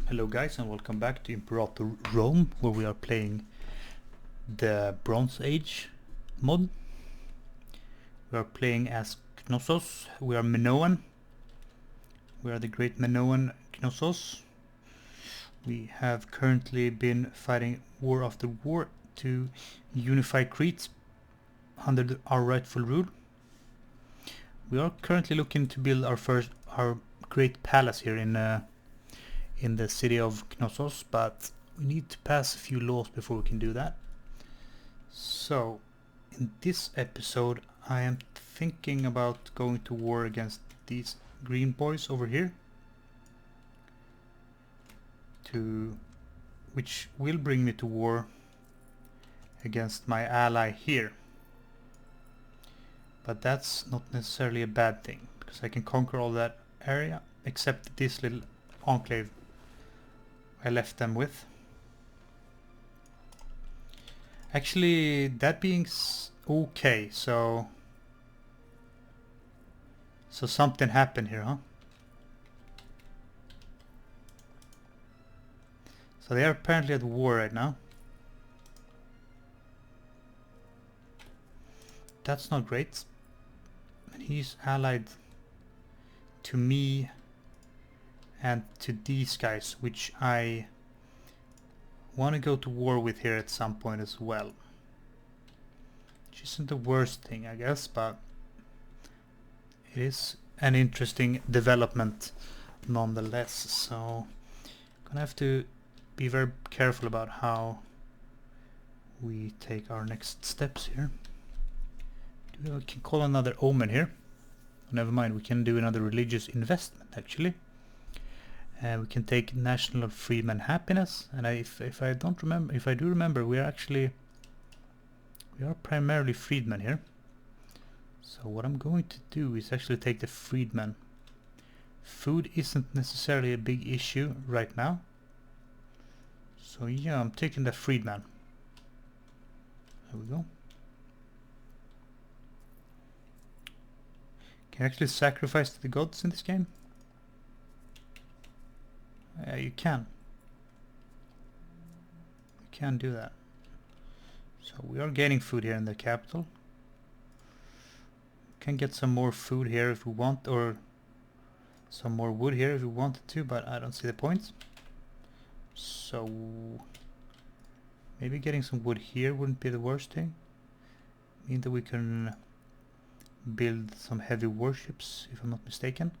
Hello guys and welcome back to Imperator Rome, where we are playing the Bronze Age mod. We are playing as Knossos. We are Minoan. We are the great Minoan Knossos. We have currently been fighting war after war to unify Crete under our rightful rule. We are currently looking to build our great palace here in the city of Knossos, but we need to pass a few laws before we can do that. So, in this episode, I am thinking about going to war against these green boys over here, which will bring me to war against my ally here. But that's not necessarily a bad thing, because I can conquer all that area except this little enclave I left them with. Actually, that being okay, so something happened here, huh? So they are apparently at war right now. That's not great. And he's allied to me and to these guys, which I want to go to war with here at some point as well. Which isn't the worst thing, I guess, but it is an interesting development nonetheless. So I'm gonna have to be very careful about how we take our next steps here. We can call another omen here. Never mind, we can do another religious investment actually. We can take national freedman happiness, and if I do remember, we are primarily freedmen here. So what I'm going to do is actually take the freedmen. Food isn't necessarily a big issue right now. So yeah, I'm taking the freedman. There we go. Can you actually sacrifice to the gods in this game? You can. You can do that. So we are getting food here in the capital. Can get some more food here if we want, or some more wood here if we wanted to, but I don't see the point. So maybe getting some wood here wouldn't be the worst thing. Mean that we can build some heavy warships, if I'm not mistaken.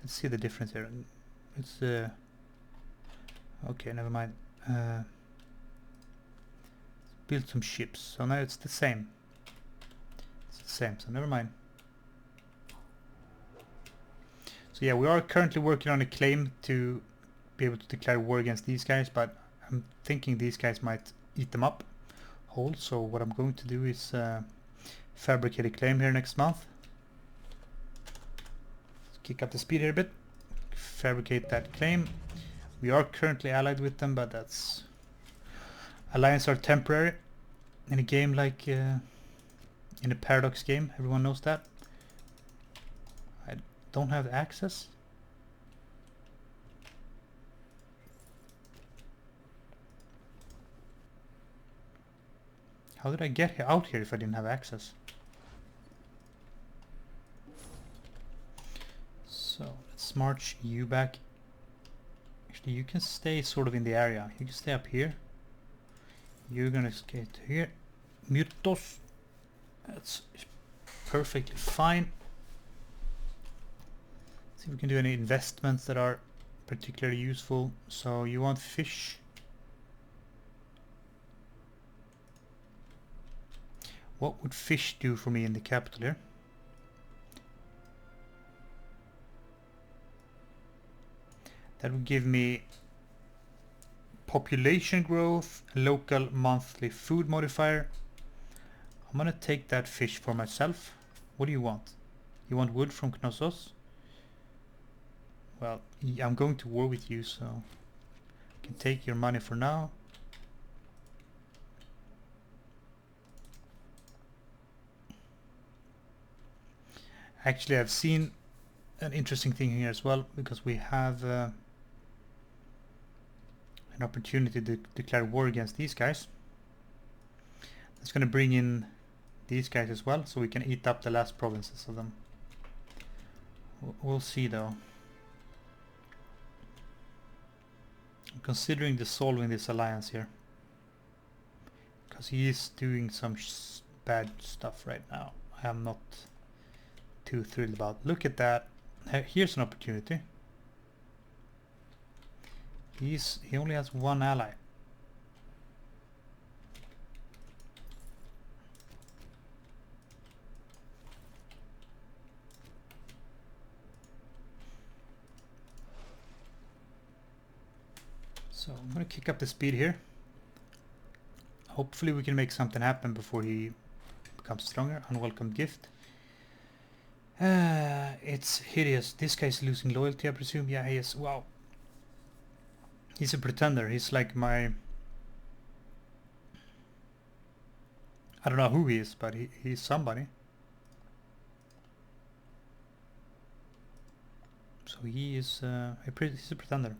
Let's see the difference here. It's okay, never mind. Build some ships. So now it's the same. It's the same, so never mind. So yeah, we are currently working on a claim to be able to declare war against these guys, but I'm thinking these guys might eat them up whole. So what I'm going to do is fabricate a claim here next month. Kick up the speed here a bit. Fabricate that claim. We are currently allied with them, but that's... Alliances are temporary in a game like in a Paradox game. Everyone knows that. I don't have access. How did I get out here if I didn't have access? So let's march you back. Actually, you can stay sort of in the area. You can stay up here. You're gonna skate here. Myrtos. That's perfectly fine. See if we can do any investments that are particularly useful. So you want fish. What would fish do for me in the capital here? That would give me population growth, local monthly food modifier. I'm gonna take that fish for myself. What do you want? You want wood from Knossos? Well, I'm going to war with you, so I can take your money for now. Actually, I've seen an interesting thing here as well, because we have an opportunity to declare war against these guys. It's going to bring in these guys as well, so we can eat up the last provinces of them. We'll see though. I'm considering dissolving this alliance here, because he is doing some bad stuff right now. I am not too thrilled about. Look at that. Here's an opportunity. He only has one ally. So I'm going to kick up the speed here. Hopefully we can make something happen before he becomes stronger. Unwelcome gift. It's hideous. This guy's losing loyalty, I presume. Yeah, he is. Wow. He's a pretender. He's like my... I don't know who he is, but he's somebody. So he is he's a pretender.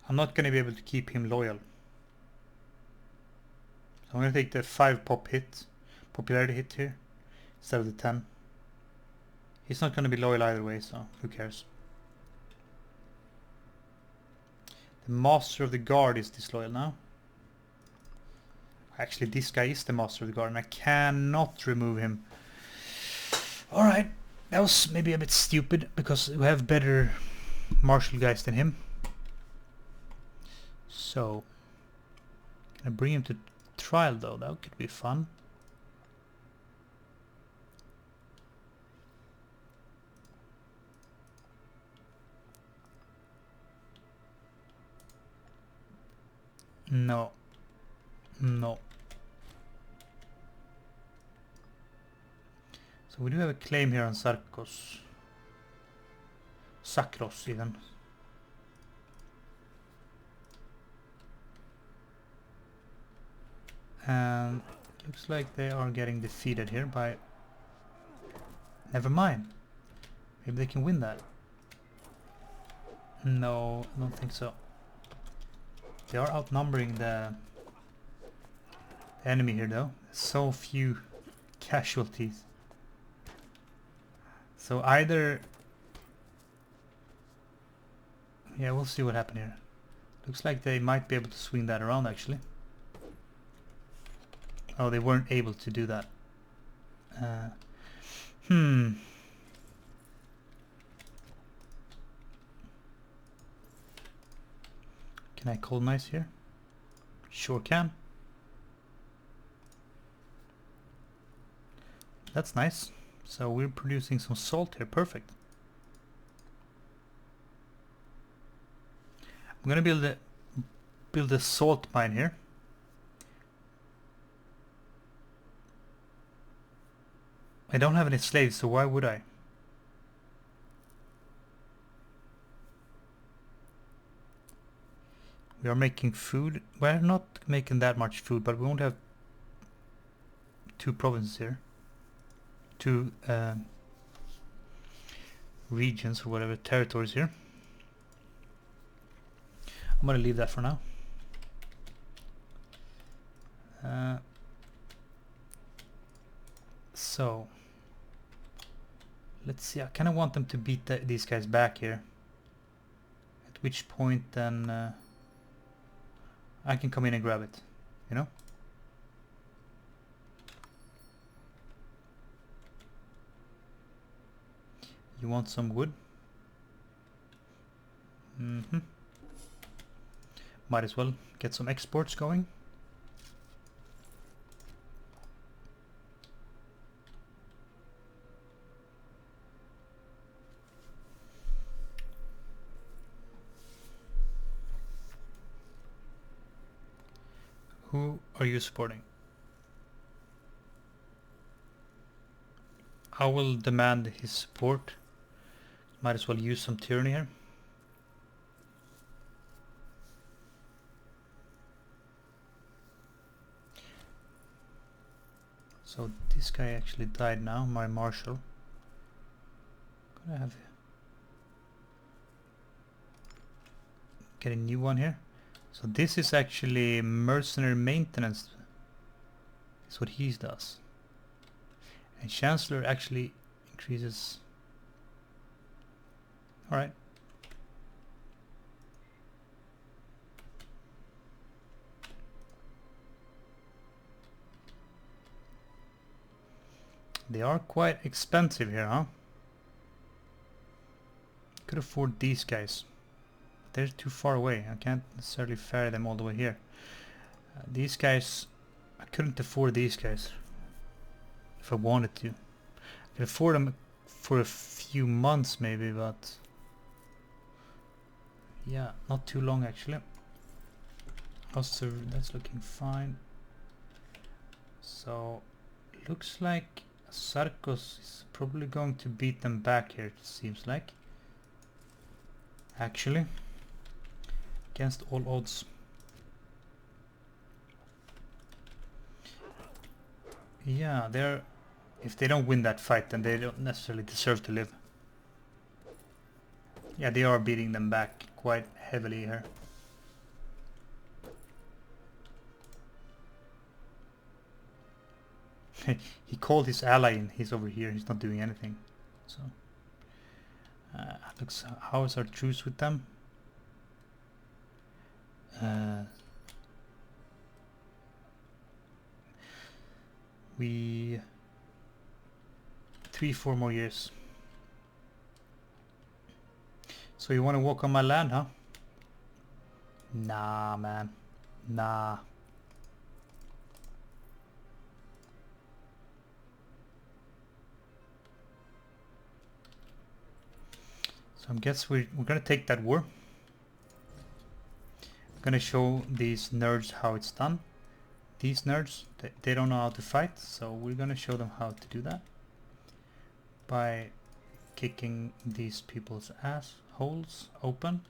I'm not going to be able to keep him loyal. So I'm going to take the 5 popularity hit here, instead of the 10. He's not going to be loyal either way, so who cares. The Master of the Guard is disloyal now. Actually, this guy is the Master of the Guard, and I cannot remove him. Alright, that was maybe a bit stupid, because we have better martial guys than him. So, can I bring him to trial though? That could be fun. No. No. So we do have a claim here on Sarkos. Sakros even. And looks like they are getting defeated here by... Never mind. Maybe they can win that. No, I don't think so. They are outnumbering the enemy here though. So few casualties. So either... Yeah, we'll see what happens here. Looks like they might be able to swing that around actually. Oh, they weren't able to do that. Can I colonize here? Sure can. That's nice. So we're producing some salt here. Perfect. I'm gonna build a salt mine here. I don't have any slaves, so why would I? We are making food. We're not making that much food, but we won't have 2 provinces here. 2 regions or whatever, territories here. I'm gonna leave that for now. So let's see. I kind of want them to beat these guys back here. At which point then I can come in and grab it, you know? You want some wood? Might as well get some exports going. Who are you supporting? I will demand his support. Might as well use some tyranny here. So this guy actually died now, my marshal. I have get a new one here. So this is actually mercenary maintenance. That's what he does. And Chancellor actually increases. Alright. They are quite expensive here, huh? Could afford these guys. They're too far away. I can't necessarily ferry them all the way here. These guys, I couldn't afford these guys if I wanted to. I could afford them for a few months maybe, but yeah, not too long actually. Also, that's looking fine. So, looks like Sarkos is probably going to beat them back here, it seems like. Actually, against all odds. Yeah, they're... If they don't win that fight, then they don't necessarily deserve to live. Yeah, they are beating them back quite heavily here. He called his ally in. He's over here. He's not doing anything. So, looks. How is our truce with them? We 3-4 more years. So you want to walk on my land, huh? Nah, man. Nah. So I guess we're gonna take that war. I'm gonna show these nerds how it's done. These nerds, they don't know how to fight, so we're gonna show them how to do that by kicking these people's assholes open.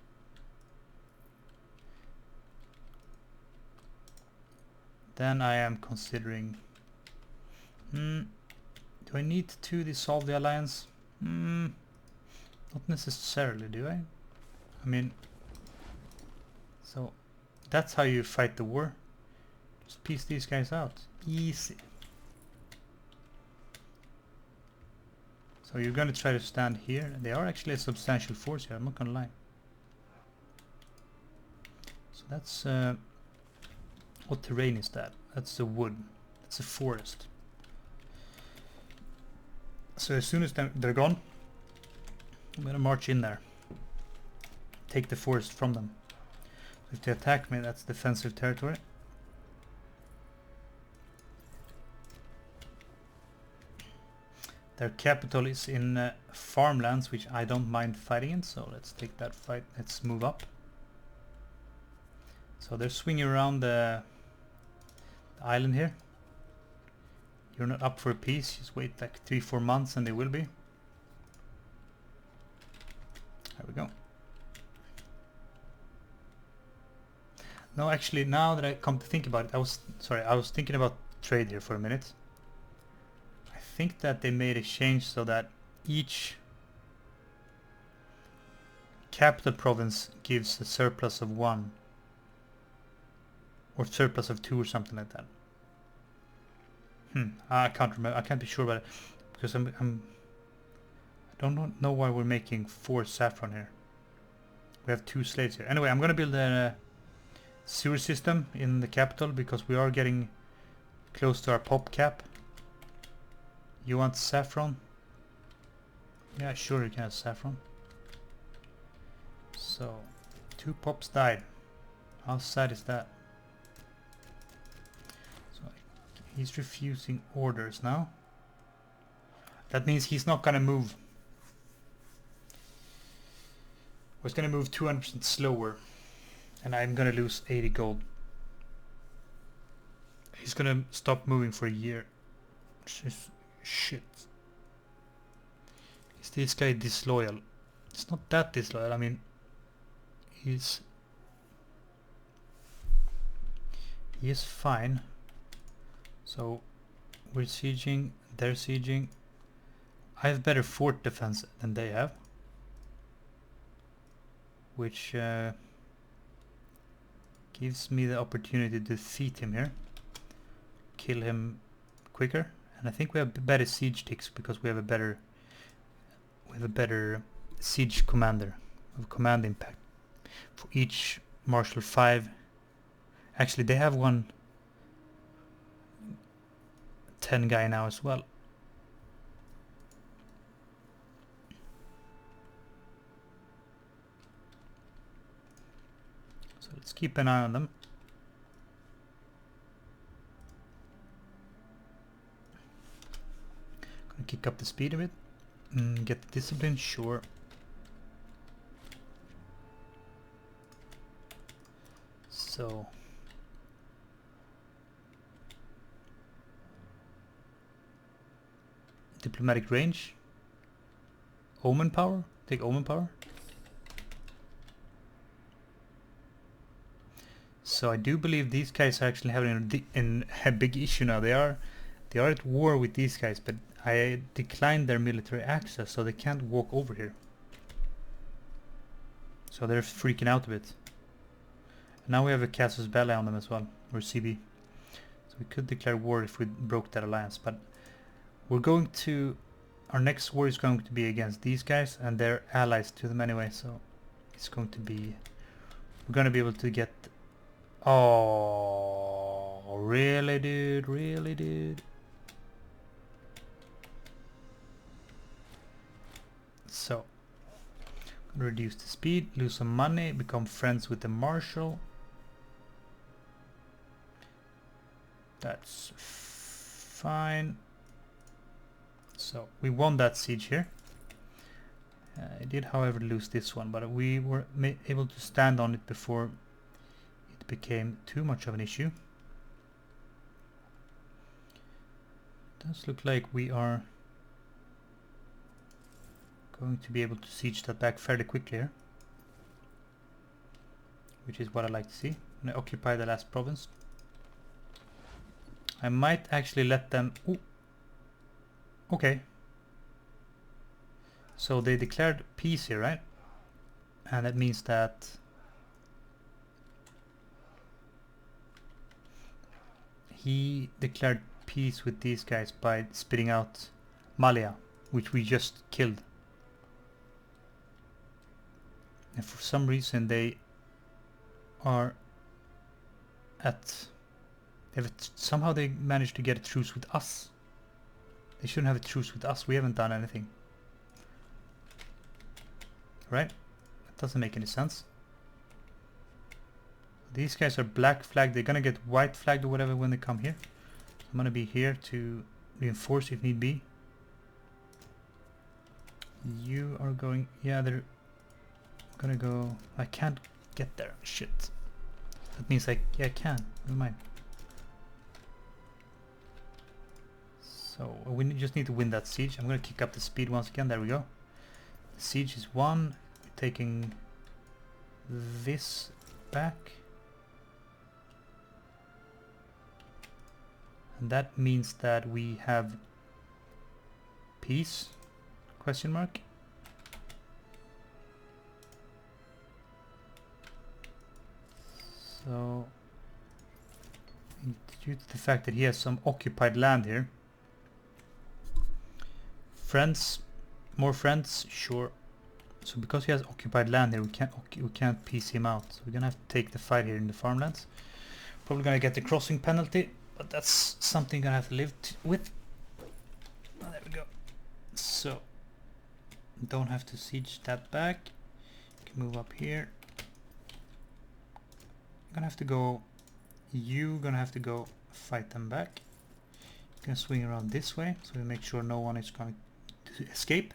Then I am considering, do I need to dissolve the alliance? Not necessarily, do I? I mean, so that's how you fight the war. Just piece these guys out. Easy. So you're gonna try to stand here. They are actually a substantial force here, I'm not gonna lie. So that's what terrain is that? That's the wood. That's a forest. So as soon as they're gone, I'm gonna march in there. Take the forest from them. If they attack me, that's defensive territory. Their capital is in farmlands, which I don't mind fighting in, so let's take that fight. Let's move up. So they're swinging around the island here. You're not up for a peace, just wait like 3-4 months and they will be. There we go. No, actually, now that I come to think about it, I was thinking about trade here for a minute. I think that they made a change so that each capital province gives a surplus of 1 or surplus of 2 or something like that. I can't remember. I can't be sure about it because I don't know why we're making 4 saffron here. We have 2 slaves here. Anyway, I'm gonna build a sewer system in the capital because we are getting close to our pop cap. You want saffron? Yeah, sure, you can have saffron. So 2 pops died. How sad is that? So he's refusing orders now. That means he's not gonna move. He's gonna move 200% slower, and I'm gonna lose 80 gold. He's gonna stop moving for a year. Just shit. Is this guy disloyal? It's not that disloyal. I mean, he is fine. So we're sieging, they're sieging. I have better fort defense than they have, which gives me the opportunity to defeat him here, kill him quicker, and I think we have better siege ticks because we have a better siege commander of command impact for each marshal 5. Actually, they have one 10 guy now as well. So let's keep an eye on them. Gonna kick up the speed a bit. Get the discipline, sure. So diplomatic range, omen power, take omen power. So I do believe these guys are actually having a big issue now. They are at war with these guys, but I declined their military access, so they can't walk over here. So they're freaking out a bit. Now we have a casus belli on them as well, or CB. So we could declare war if we broke that alliance, but we're going to... Our next war is going to be against these guys, and they're allies to them anyway, so it's going to be... We're going to be able to get... Oh, really, dude? Really, dude? So, reduce the speed, lose some money, become friends with the marshal. That's fine. So we won that siege here. I did, however, lose this one, but we were able to stand on it before it became too much of an issue. Does look like we are going to be able to siege that back fairly quickly here, which is what I like to see. I'm gonna occupy the last province. I might actually let them... Ooh. Okay. So they declared peace here, right? And that means that he declared peace with these guys by spitting out Malia, which we just killed. And for some reason they are at... somehow they managed to get a truce with us. They shouldn't have a truce with us. We haven't done anything. Right? That doesn't make any sense. These guys are black flagged. They're gonna get white flagged or whatever when they come here. I'm gonna be here to reinforce if need be. You are going... Yeah, they're gonna go... I can't get there. Shit. That means I can. Never mind. So we just need to win that siege. I'm gonna kick up the speed once again. There we go. The siege is won. We're taking this back. And that means that we have peace? Question mark. So due to the fact that he has some occupied land here. Friends, more friends, sure. So because he has occupied land here, we can't piece him out. So we're gonna have to take the fight here in the farmlands. Probably gonna get the crossing penalty, but that's something gonna have to live with. Oh, there we go. So don't have to siege that back. Can move up here. Gonna have to go. You gonna have to go fight them back. Gonna swing around this way, so we make sure no one is going to escape.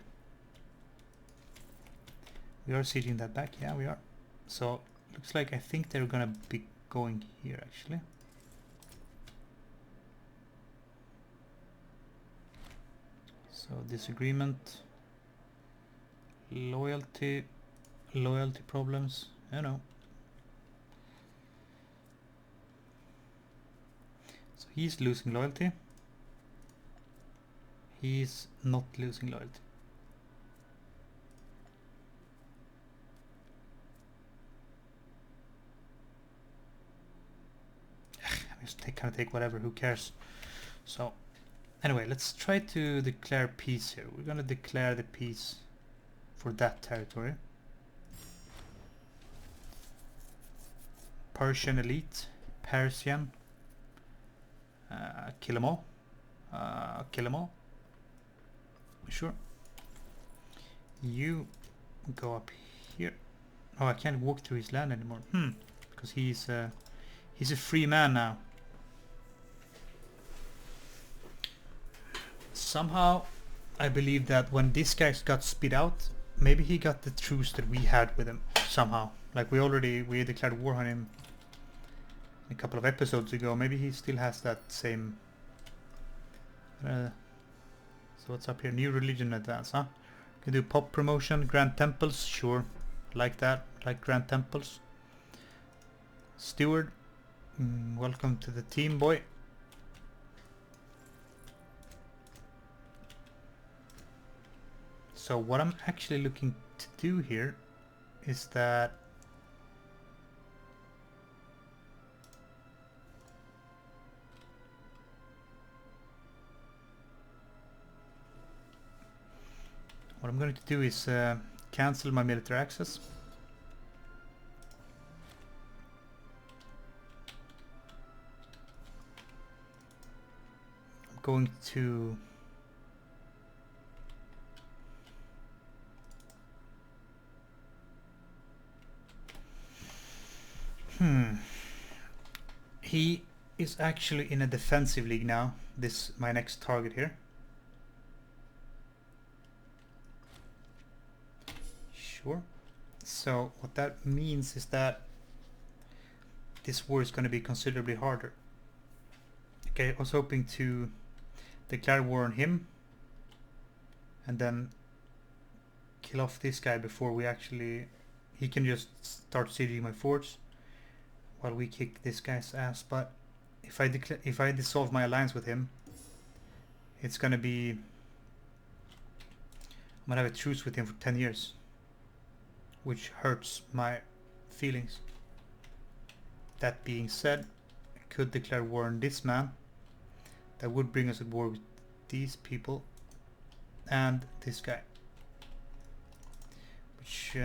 We are sieging that back. Yeah, we are. So looks like I think they're gonna be going here actually. So disagreement, loyalty problems. I know. So he's losing loyalty. He's not losing loyalty. Just kind of take whatever, who cares? So anyway, let's try to declare peace here. We're gonna declare the peace for that territory. Persian elite, Persian, kill them all. Kill them all. Sure. You go up here. Oh, I can't walk through his land anymore. Because he's a free man now. Somehow, I believe that when this guy got spit out, maybe he got the truce that we had with him somehow. Like we declared war on him a couple of episodes ago. Maybe he still has that same. So what's up here? New religion advance, huh? Can do pop promotion, grand temples, sure. Like that, like grand temples. Steward, welcome to the team, boy. So what I'm actually looking to do here is that what I'm going to do is cancel my military access. I'm going to he is actually in a defensive league now. This my next target here. Sure. So what that means is that this war is going to be considerably harder. Okay, I was hoping to declare war on him and then kill off this guy before we actually... He can just start sieging my forts while we kick this guy's ass. But if I dissolve my alliance with him, it's going to be... I'm going to have a truce with him for 10 years. Which hurts my feelings. That being said, I could declare war on this man. That would bring us at war with these people and this guy. Which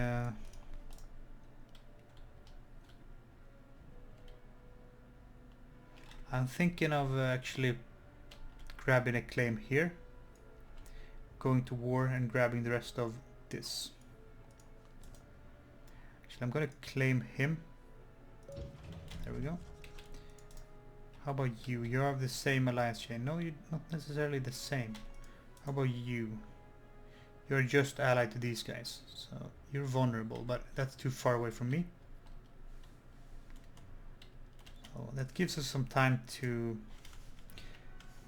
I'm thinking of actually grabbing a claim here, going to war and grabbing the rest of this. I'm gonna claim him. There we go. How about you? You're of the same alliance chain. No, you're not necessarily the same. How about you? You're just allied to these guys. So you're vulnerable, but that's too far away from me. So that gives us some time to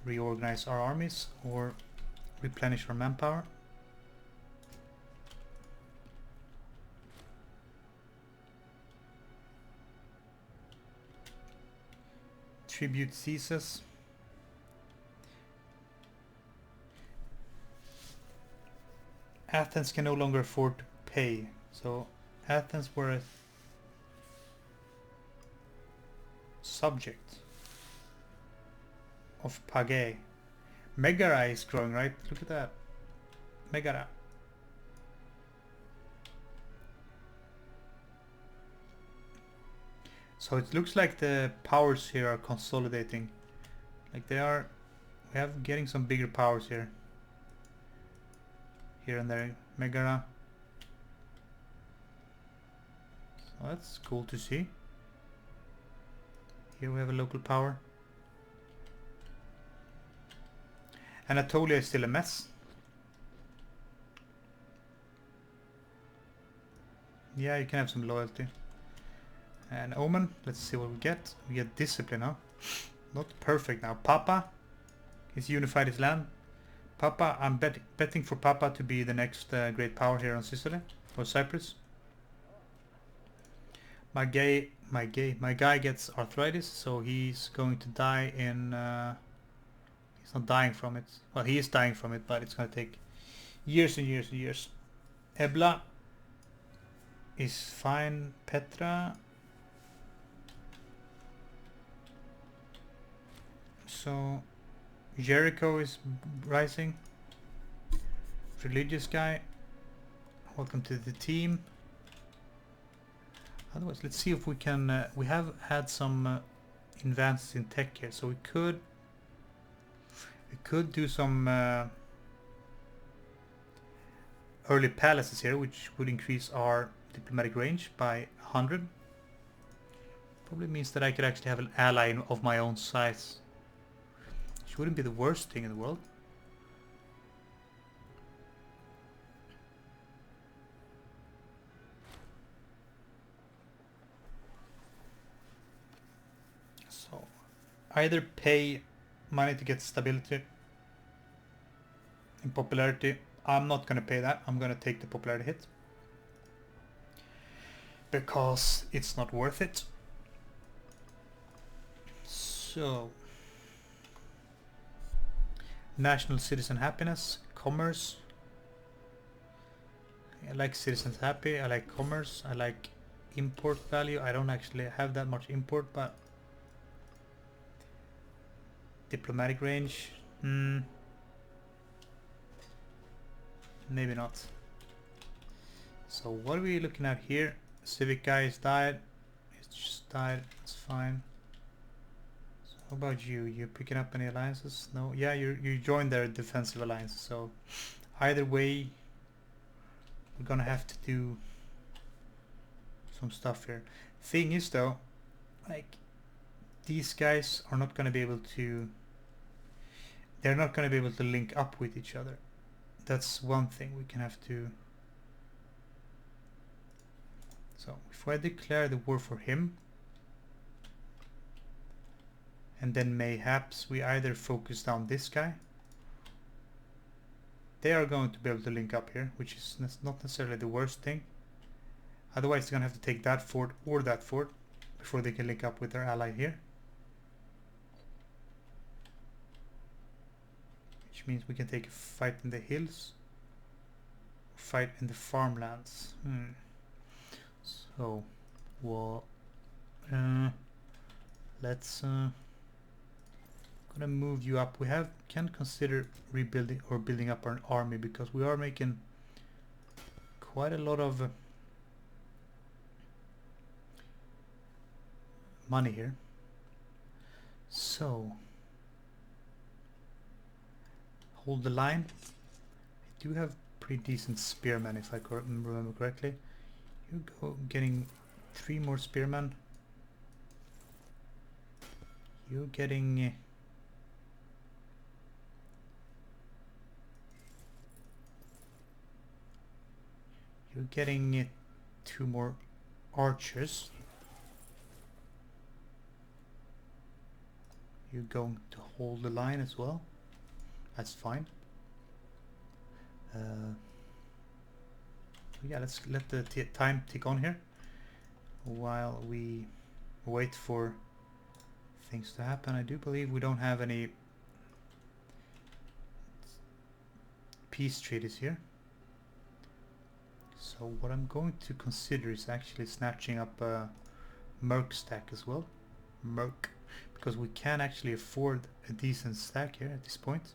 reorganize our armies or replenish our manpower. Tribute ceases. Athens can no longer afford to pay. So Athens were a subject of Pagae. Megara is growing, right? Look at that. Megara. So it looks like the powers here are consolidating. Like they are... We have getting some bigger powers here. Here and there. Megara. So that's cool to see. Here we have a local power. Anatolia is still a mess. Yeah, you can have some loyalty. And Omen, let's see what we get. We get discipline, huh? Not perfect now. Papa, he's unified his land. Papa, I'm betting for Papa to be the next great power here on Sicily or Cyprus. My guy gets arthritis, so he's going to die in He's not dying from it. Well, he is dying from it, but it's gonna take years and years and years. Ebla is fine. Petra. So Jericho is rising. Religious guy. Welcome to the team. Otherwise, let's see if we can. We have had some advances in tech here, so we could do some early palaces here, which would increase our diplomatic range by 100. Probably means that I could actually have an ally of my own size, which wouldn't be the worst thing in the world. So either pay money to get stability and popularity. I'm not gonna pay that. I'm gonna take the popularity hit because it's not worth it. So national citizen happiness, commerce. I like citizens happy. I like commerce. I like import value. I don't actually have that much import, but diplomatic range. Maybe not. So what are we looking at here? Civic guy is died. It's just died. It's fine. So how about you? You picking up any alliances? No. Yeah, you joined their defensive alliance. So either way, we're gonna have to do some stuff here. Thing is though, like these guys are not gonna be able to. They're not gonna be able to link up with each other. That's one thing we can have to. So if I declare the war for him, and then mayhaps we either focus down this guy, they are going to be able to link up here, which is not necessarily the worst thing. Otherwise they're gonna have to take that fort or that fort before they can link up with their ally here. Which means we can take a fight in the hills, fight in the farmlands. So, well, let's gonna move you up. We can consider rebuilding or building up our army because we are making quite a lot of money here. So hold the line. I do have pretty decent spearmen if I remember correctly. You go getting 3 more spearmen. You're getting you're getting 2 more archers. You're going to hold the line as well. That's fine. Yeah, let's let the time tick on here while we wait for things to happen. I do believe we don't have any peace treaties here. So what I'm going to consider is actually snatching up a merc stack as well. Merc. Because we can actually afford a decent stack here at this point.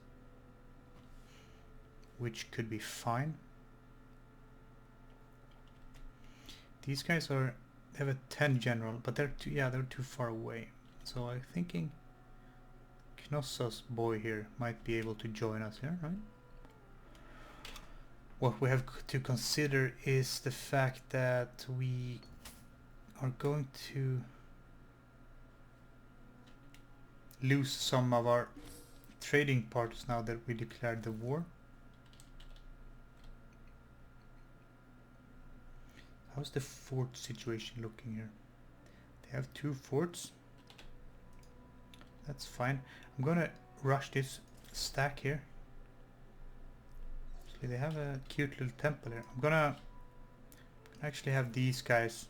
Which could be fine. These guys they have a 10 general, but they're too far away. So I'm thinking Knossos boy here might be able to join us here, right? What we have to consider is the fact that we are going to lose some of our trading partners now that we declared the war. How's the fort situation looking here? They have 2 forts. That's fine. I'm gonna rush this stack here. Actually, they have a cute little temple here. I'm gonna actually have these guys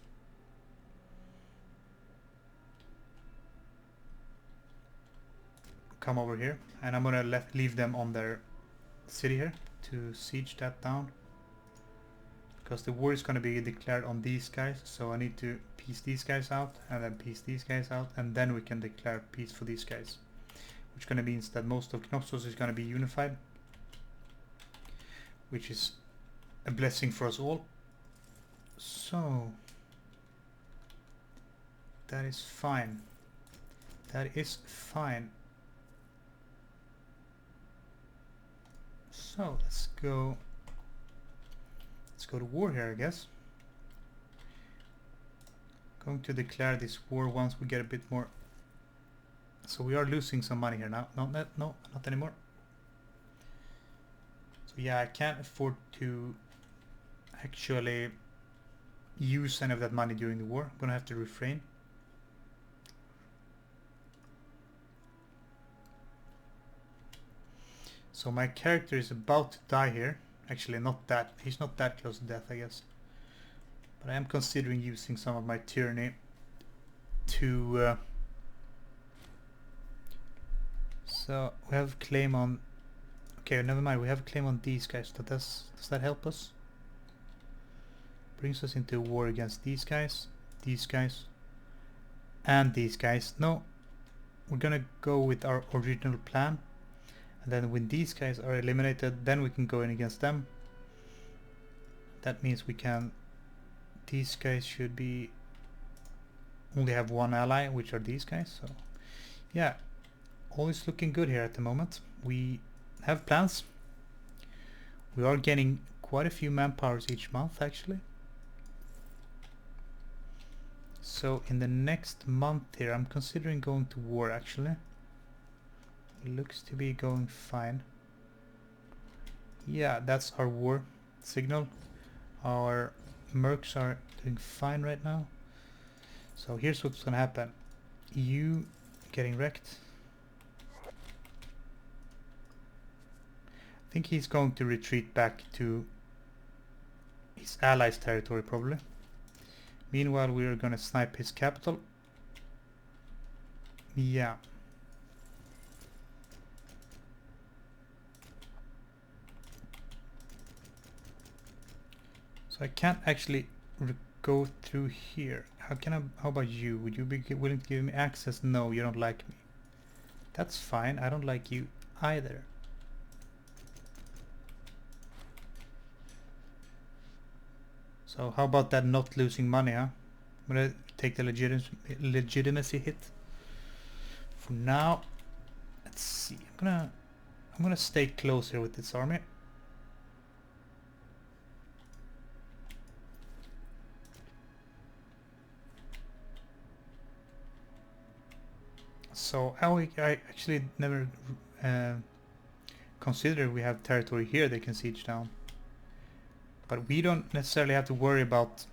come over here, and I'm gonna leave them on their city here to siege that down, because the war is gonna be declared on these guys. So I need to peace these guys out, and then peace these guys out, and then we can declare peace for these guys, which gonna means that most of Knossos is gonna be unified, which is a blessing for us all. So that is fine. That is fine. So let's go to war here, I guess. Going to declare this war once we get a bit more. So we are losing some money here now. No, not anymore. So yeah, I can't afford to actually use any of that money during the war. I'm gonna have to refrain. So my character is about to die here. Actually, he's not that close to death, I guess. But I am considering using some of my tyranny to... So we have a claim on... Okay, never mind, we have a claim on these guys. Does that help us? Brings us into a war against these guys, and these guys. No, we're gonna go with our original plan. And then when these guys are eliminated, then we can go in against them. That means we can... These guys should be... only have one ally, which are these guys. So yeah, all is looking good here at the moment. We have plans. We are getting quite a few manpowers each month, actually. So in the next month here, I'm considering going to war, actually. It looks to be going fine. Yeah, that's our war signal. Our mercs are doing fine right now. So here's what's gonna happen. You getting wrecked. I think he's going to retreat back to his allies' territory, probably. Meanwhile, we're gonna snipe his capital. Yeah. So I can't actually go through here. How about you? Would you be willing to give me access? No, you don't like me. That's fine. I don't like you either. So how about that not losing money, huh? I'm gonna take the legitimacy hit. For now, let's see. I'm gonna stay close here with this army. So I actually never considered we have territory here they can siege down. But we don't necessarily have to worry about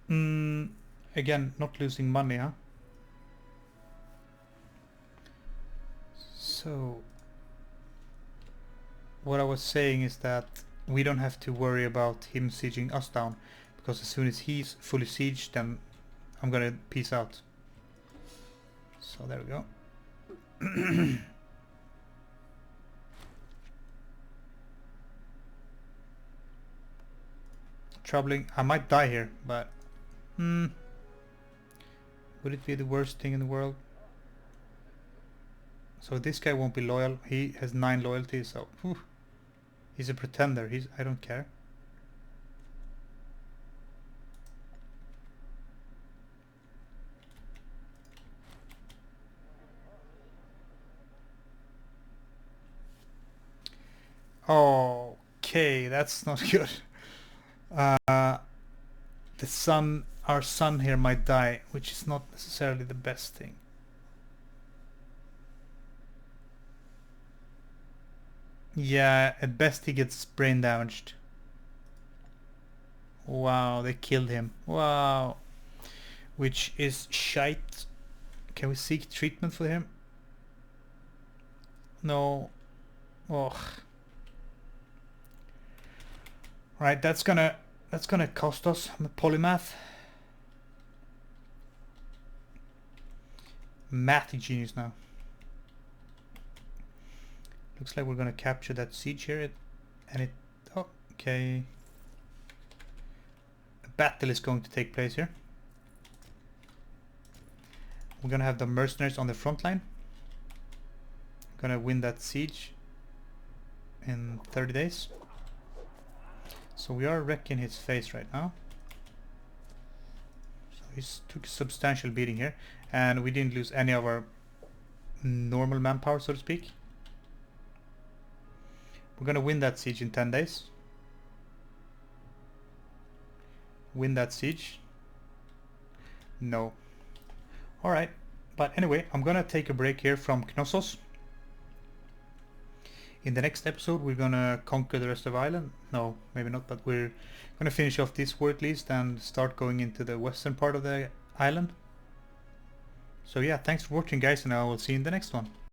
again, not losing money, huh? So what I was saying is that we don't have to worry about him sieging us down, because as soon as he's fully sieged, then I'm gonna peace out. So there we go. Troubling. I might die here, but would it be the worst thing in the world? So this guy won't be loyal. He has 9 loyalty, so whew, he's a pretender. I don't care. Okay, that's not good. Our son here might die, which is not necessarily the best thing. Yeah, at best he gets brain damaged. Wow, they killed him. Wow. Which is shite. Can we seek treatment for him? No. Ugh. Right, that's gonna cost us. I'm a polymath. Math genius now. Looks like we're gonna capture that siege here, oh, okay. A battle is going to take place here. We're gonna have the mercenaries on the front line. Gonna win that siege in 30 days. So we are wrecking his face right now. So he took a substantial beating here, and we didn't lose any of our normal manpower, so to speak. We're gonna win that siege in 10 days. Win that siege. No. Alright, but anyway, I'm gonna take a break here from Knossos. In the next episode we're gonna conquer the rest of the island. No, maybe not, but we're gonna finish off this war at least and start going into the western part of the island. So yeah, thanks for watching guys, and I will see you in the next one.